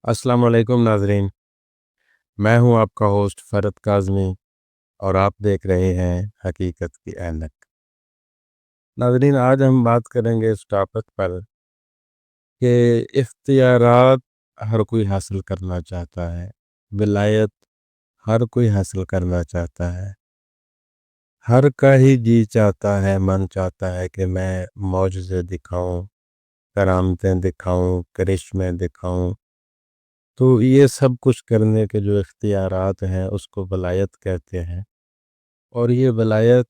السلام علیکم ناظرین، میں ہوں آپ کا ہوسٹ فرد کاظمی اور آپ دیکھ رہے ہیں حقیقت کی اینک۔ ناظرین، آج ہم بات کریں گے اس ٹاپک پر کہ اختیارات ہر کوئی حاصل کرنا چاہتا ہے، ولایت ہر کوئی حاصل کرنا چاہتا ہے، ہر کا ہی جی چاہتا ہے، من چاہتا ہے کہ میں معجزے دکھاؤں، کرامتیں دکھاؤں، کرشمے دکھاؤں۔ تو یہ سب کچھ کرنے کے جو اختیارات ہیں اس کو ولایت کہتے ہیں، اور یہ ولایت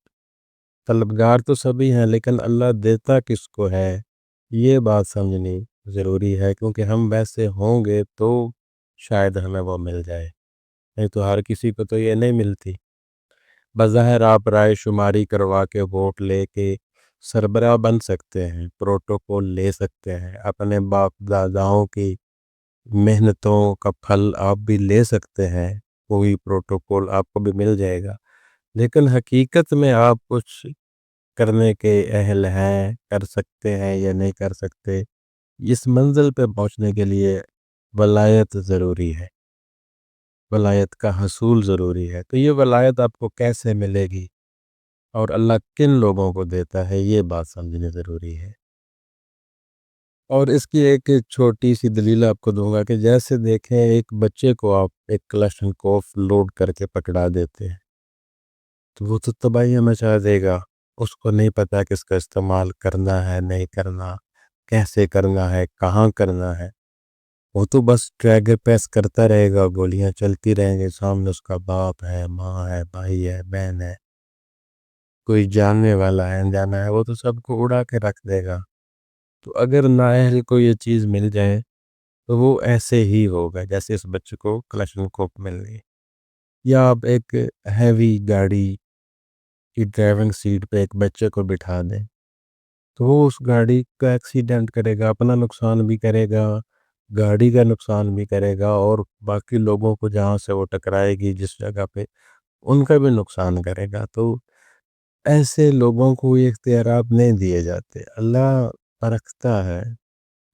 طلبگار تو سبھی ہیں، لیکن اللہ دیتا کس کو ہے یہ بات سمجھنی ضروری ہے، کیونکہ ہم ویسے ہوں گے تو شاید ہمیں وہ مل جائے، نہیں تو ہر کسی کو تو یہ نہیں ملتی۔ بظاہر آپ رائے شماری کروا کے ووٹ لے کے سربراہ بن سکتے ہیں، پروٹوکول لے سکتے ہیں، اپنے باپ داداؤں کی محنتوں کا پھل آپ بھی لے سکتے ہیں، کوئی پروٹوکول آپ کو بھی مل جائے گا، لیکن حقیقت میں آپ کچھ کرنے کے اہل ہیں، کر سکتے ہیں یا نہیں کر سکتے، اس منزل پہ پہنچنے کے لیے ولایت ضروری ہے، ولایت کا حصول ضروری ہے۔ تو یہ ولایت آپ کو کیسے ملے گی اور اللہ کن لوگوں کو دیتا ہے یہ بات سمجھنے ضروری ہے۔ اور اس کی ایک چھوٹی سی دلیل آپ کو دوں گا کہ جیسے دیکھیں ایک بچے کو آپ ایک کلاشن کوف لوڈ کر کے پکڑا دیتے ہیں تو وہ تو تباہیاں مچا دے گا، اس کو نہیں پتا کہ اس کا استعمال کرنا ہے نہیں کرنا، کیسے کرنا ہے، کہاں کرنا ہے، وہ تو بس ٹریگر پیس کرتا رہے گا، گولیاں چلتی رہیں گے، سامنے اس کا باپ ہے، ماں ہے، بھائی ہے، بہن ہے، کوئی جاننے والا ہے انجانا ہے، وہ تو سب کو اڑا کے رکھ دے گا۔ تو اگر نااہل کو یہ چیز مل جائے تو وہ ایسے ہی ہوگا جیسے اس بچے کو کلاشن کوف مل گئی۔ یا آپ ایک ہیوی گاڑی کی ڈرائیونگ سیٹ پہ ایک بچے کو بٹھا دیں تو وہ اس گاڑی کا ایکسیڈنٹ کرے گا، اپنا نقصان بھی کرے گا، گاڑی کا نقصان بھی کرے گا، اور باقی لوگوں کو جہاں سے وہ ٹکرائے گی جس جگہ پہ ان کا بھی نقصان کرے گا۔ تو ایسے لوگوں کو یہ اختیارات نہیں دیے جاتے، اللہ پرکھتا ہے،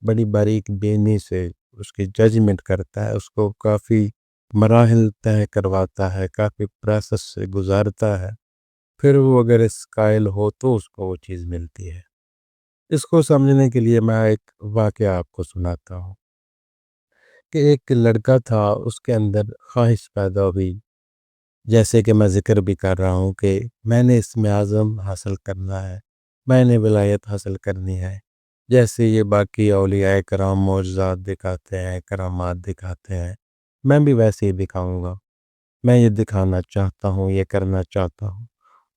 بڑی باریک بینی سے اس کی ججمنٹ کرتا ہے، اس کو کافی مراحل طے کرواتا ہے، کافی پروسیس سے گزارتا ہے، پھر وہ اگر اس قائل ہو تو اس کو وہ چیز ملتی ہے۔ اس کو سمجھنے کے لیے میں ایک واقعہ آپ کو سناتا ہوں کہ ایک لڑکا تھا، اس کے اندر خواہش پیدا ہوئی، جیسے کہ میں ذکر بھی کر رہا ہوں کہ میں نے اسم اعظم حاصل کرنا ہے، میں نے ولایت حاصل کرنی ہے، جیسے یہ باقی اولیاء کرام معجزات دکھاتے ہیں، کرامات دکھاتے ہیں، میں بھی ویسے ہی دکھاؤں گا، میں یہ دکھانا چاہتا ہوں، یہ کرنا چاہتا ہوں۔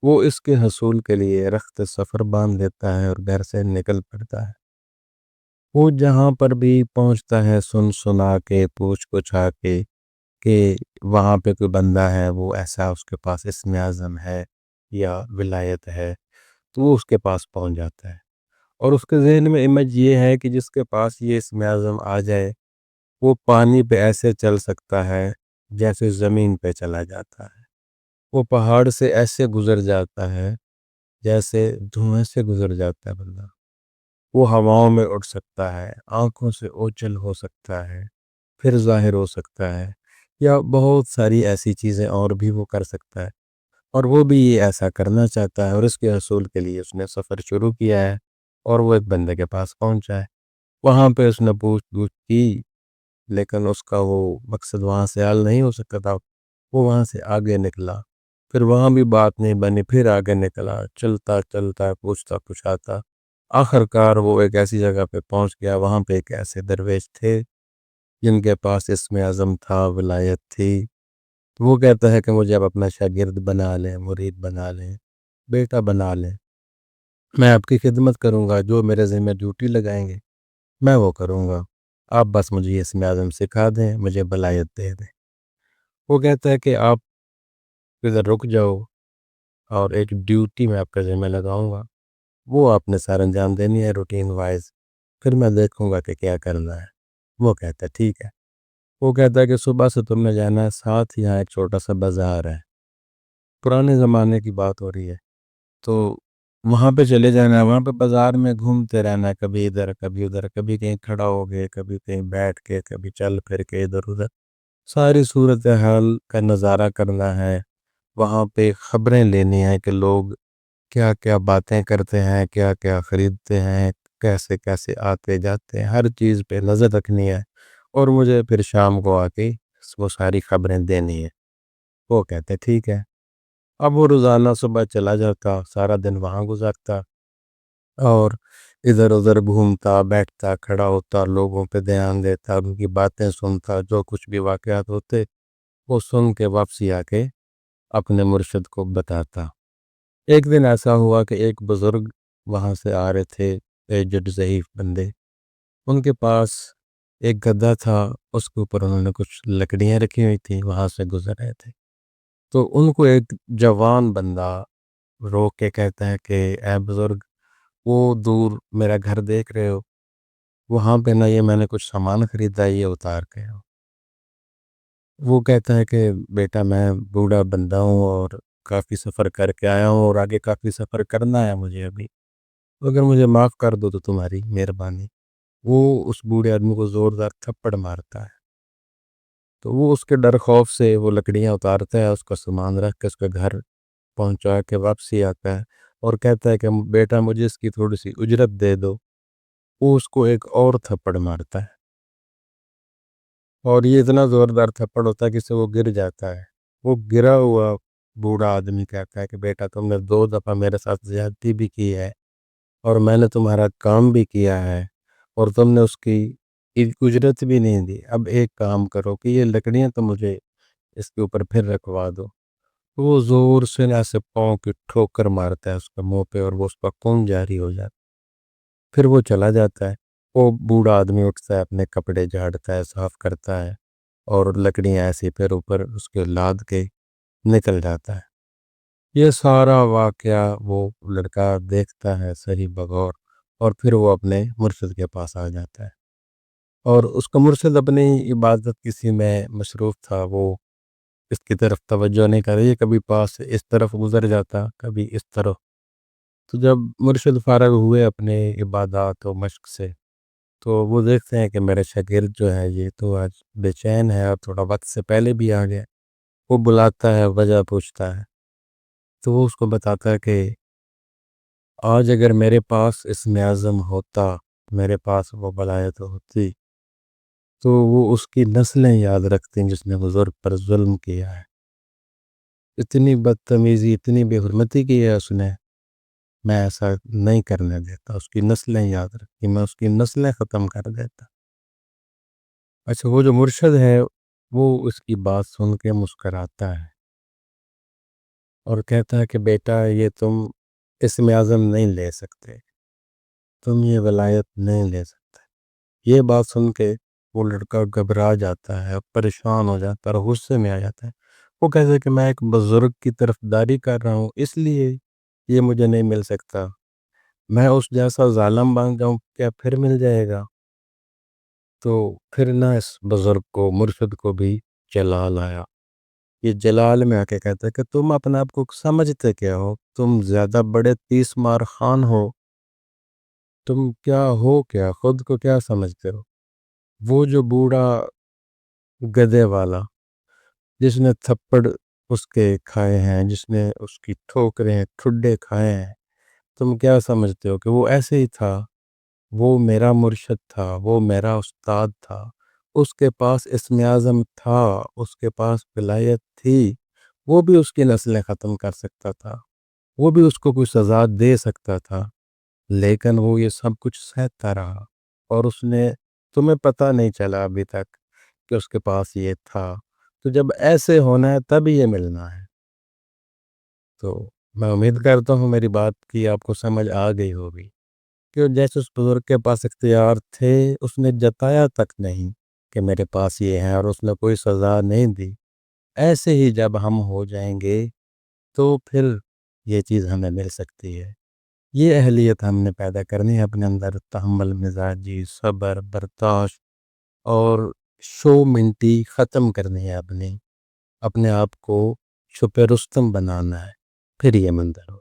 وہ اس کے حصول کے لیے رخت سفر باندھ دیتا ہے اور گھر سے نکل پڑتا ہے۔ وہ جہاں پر بھی پہنچتا ہے سن سنا کے، پوچھ پچھا کے کہ وہاں پہ کوئی بندہ ہے، وہ ایسا اس کے پاس اسم اعظم ہے یا ولایت ہے، تو وہ اس کے پاس پہنچ جاتا ہے، اور اس کے ذہن میں امیج یہ ہے کہ جس کے پاس یہ اسم اعظم آ جائے وہ پانی پہ ایسے چل سکتا ہے جیسے زمین پہ چلا جاتا ہے، وہ پہاڑ سے ایسے گزر جاتا ہے جیسے دھوئیں سے گزر جاتا ہے بندہ، وہ ہواؤں میں اڑ سکتا ہے، آنکھوں سے اوجھل ہو سکتا ہے، پھر ظاہر ہو سکتا ہے، یا بہت ساری ایسی چیزیں اور بھی وہ کر سکتا ہے، اور وہ بھی یہ ایسا کرنا چاہتا ہے، اور اس کے حصول کے لیے اس نے سفر شروع کیا ہے، اور وہ ایک بندے کے پاس پہنچا ہے۔ وہاں پہ اس نے پوچھ گچھ کی، لیکن اس کا وہ مقصد وہاں سے حل نہیں ہو سکتا تھا، وہ وہاں سے آگے نکلا، پھر وہاں بھی بات نہیں بنی، پھر آگے نکلا، چلتا چلتا پوچھتا پوچھاتا آخر کار وہ ایک ایسی جگہ پہ پہنچ گیا، وہاں پہ ایک ایسے درویش تھے جن کے پاس اسم اعظم تھا، ولایت تھی۔ وہ کہتا ہے کہ مجھے اب اپنا شاگرد بنا لیں، مرید بنا لیں، بیٹا بنا لیں، میں آپ کی خدمت کروں گا، جو میرے ذمہ ڈیوٹی لگائیں گے میں وہ کروں گا، آپ بس مجھے یہ اسم اعظم سکھا دیں، مجھے ولایت دے دیں۔ وہ کہتا ہے کہ آپ ادھر رک جاؤ، اور ایک ڈیوٹی میں آپ کا ذمہ لگاؤں گا، وہ آپ نے سار انجام دینی ہے روٹین وائز، پھر میں دیکھوں گا کہ کیا کرنا ہے۔ وہ کہتا ہے ٹھیک ہے۔ وہ کہتا ہے کہ صبح سے تم نے جانا ہے، ساتھ یہاں ایک چھوٹا سا بازار ہے، پرانے زمانے کی بات ہو رہی ہے، تو وہاں پہ چلے جانا ہے، وہاں پہ بازار میں گھومتے رہنا ہے، کبھی ادھر کبھی ادھر، کبھی کہیں کھڑا ہو گئے، کبھی کہیں بیٹھ کے، کبھی چل پھر کے ادھر ادھر، ساری صورتحال کا نظارہ کرنا ہے۔ وہاں پہ خبریں لینی ہیں کہ لوگ کیا کیا باتیں کرتے ہیں، کیا کیا خریدتے ہیں، کیسے کیسے آتے جاتے ہیں، ہر چیز پہ نظر رکھنی ہے، اور مجھے پھر شام کو آ کے وہ ساری خبریں دینی ہے۔ وہ کہتے ٹھیک ہے۔ اب وہ روزانہ صبح چلا جاتا، سارا دن وہاں گزارتا، اور ادھر ادھر گھومتا بیٹھتا کھڑا ہوتا، لوگوں پہ دھیان دیتا، ان کی باتیں سنتا، جو کچھ بھی واقعات ہوتے وہ سن کے واپسی آ کے اپنے مرشد کو بتاتا۔ ایک دن ایسا ہوا کہ ایک بزرگ وہاں سے آ رہے تھے، ایجڈ ضعیف بندے، ان کے پاس ایک گدھا تھا، اس کے اوپر انہوں نے کچھ لکڑیاں رکھی ہوئی تھیں، وہاں سے گزر رہے تھے، تو ان کو ایک جوان بندہ روک کے کہتا ہے کہ اے بزرگ، وہ دور میرا گھر دیکھ رہے ہو، وہاں پہ نا یہ میں نے کچھ سامان خریدا ہے، یہ اتار کے آؤ۔ وہ کہتا ہے کہ بیٹا میں بوڑھا بندہ ہوں اور کافی سفر کر کے آیا ہوں، اور آگے کافی سفر کرنا ہے مجھے ابھی، اگر مجھے معاف کر دو تو تمہاری مہربانی۔ وہ اس بوڑھے آدمی کو زوردار تھپڑ مارتا ہے، تو وہ اس کے ڈر خوف سے وہ لکڑیاں اتارتا ہے، اس کا سامان رکھ کے اس کے گھر پہنچا کے واپسی آتا ہے، اور کہتا ہے کہ بیٹا مجھے اس کی تھوڑی سی اجرت دے دو۔ وہ اس کو ایک اور تھپڑ مارتا ہے، اور یہ اتنا زوردار تھپڑ ہوتا ہے کہ سے وہ گر جاتا ہے۔ وہ گرا ہوا بوڑھا آدمی کہتا ہے کہ بیٹا تم نے 2 دفعہ میرے ساتھ زیادتی بھی کی ہے، اور میں نے تمہارا کام بھی کیا ہے، اور تم نے اس کی اجرت بھی نہیں دی، اب ایک کام کرو کہ یہ لکڑیاں تو مجھے اس کے اوپر پھر رکھوا دو۔ وہ زور سے ایسے پاؤں کی ٹھوکر مارتا ہے اس کے منہ پہ، اور وہ اس کا خون جاری ہو جاتا ہے۔ پھر وہ چلا جاتا ہے۔ وہ بوڑھا آدمی اٹھتا ہے، اپنے کپڑے جھاڑتا ہے، صاف کرتا ہے، اور لکڑیاں ایسی پھر اوپر اس کے لاد کے نکل جاتا ہے۔ یہ سارا واقعہ وہ لڑکا دیکھتا ہے صحیح بغور، اور پھر وہ اپنے مرشد کے پاس آ جاتا ہے، اور اس کا مرشد اپنی عبادت کسی میں مصروف تھا، وہ اس کی طرف توجہ نہیں کر رہی، کبھی پاس سے اس طرف گزر جاتا، کبھی اس طرف۔ تو جب مرشد فارغ ہوئے اپنے عبادات و مشق سے، تو وہ دیکھتے ہیں کہ میرے شاگرد جو ہے یہ تو آج بے چین ہے، اور تھوڑا وقت سے پہلے بھی آ گیا۔ وہ بلاتا ہے، وجہ پوچھتا ہے، تو وہ اس کو بتاتا ہے کہ آج اگر میرے پاس اسم اعظم ہوتا، میرے پاس وہ ولایت ہوتی، تو وہ اس کی نسلیں یاد رکھتی ہیں جس نے بزرگ پر ظلم کیا ہے، اتنی بدتمیزی، اتنی بے حرمتی کی ہے اس نے، میں ایسا نہیں کرنے دیتا، اس کی نسلیں یاد رکھتی، میں اس کی نسلیں ختم کر دیتا۔ اچھا، وہ جو مرشد ہے وہ اس کی بات سن کے مسکراتا ہے، اور کہتا ہے کہ بیٹا یہ تم اسم اعظم نہیں لے سکتے، تم یہ ولایت نہیں لے سکتے۔ یہ بات سن کے وہ لڑکا گھبرا جاتا ہے، پریشان ہو جاتا ہے، اور غصے میں آ جاتا ہے۔ وہ کہتا ہے کہ میں ایک بزرگ کی طرف داری کر رہا ہوں، اس لیے یہ مجھے نہیں مل سکتا، میں اس جیسا ظالم بن جاؤں کیا پھر مل جائے گا؟ تو پھر نہ اس بزرگ کو، مرشد کو بھی جلال آیا۔ یہ جلال میں آ کے کہتا ہے کہ تم اپنے آپ کو سمجھتے کیا ہو؟ تم زیادہ بڑے 30 مار خان ہو، تم کیا ہو، کیا خود کو کیا سمجھتے ہو؟ وہ جو بوڑھا گدھے والا جس نے تھپڑ اس کے کھائے ہیں، جس نے اس کی ٹھوکریں ٹھڈے کھائے ہیں، تم کیا سمجھتے ہو کہ وہ ایسے ہی تھا؟ وہ میرا مرشد تھا، وہ میرا استاد تھا، اس کے پاس اسم اعظم تھا، اس کے پاس ولایت تھی، وہ بھی اس کی نسلیں ختم کر سکتا تھا، وہ بھی اس کو کوئی سزا دے سکتا تھا، لیکن وہ یہ سب کچھ سہتا رہا، اور اس نے، تمہیں پتہ نہیں چلا ابھی تک کہ اس کے پاس یہ تھا، تو جب ایسے ہونا ہے تب یہ ملنا ہے۔ تو میں امید کرتا ہوں میری بات کی آپ کو سمجھ آ گئی ہوگی کہ جیسے اس بزرگ کے پاس اختیار تھے، اس نے جتایا تک نہیں کہ میرے پاس یہ ہے، اور اس نے کوئی سزا نہیں دی، ایسے ہی جب ہم ہو جائیں گے تو پھر یہ چیز ہمیں مل سکتی ہے۔ یہ اہلیت ہم نے پیدا کرنی ہے اپنے اندر، تحمل مزاجی، صبر، برداشت، اور شو منٹی ختم کرنی ہے، اپنے آپ کو چھپے رستم بنانا ہے، پھر یہ منظر ہو۔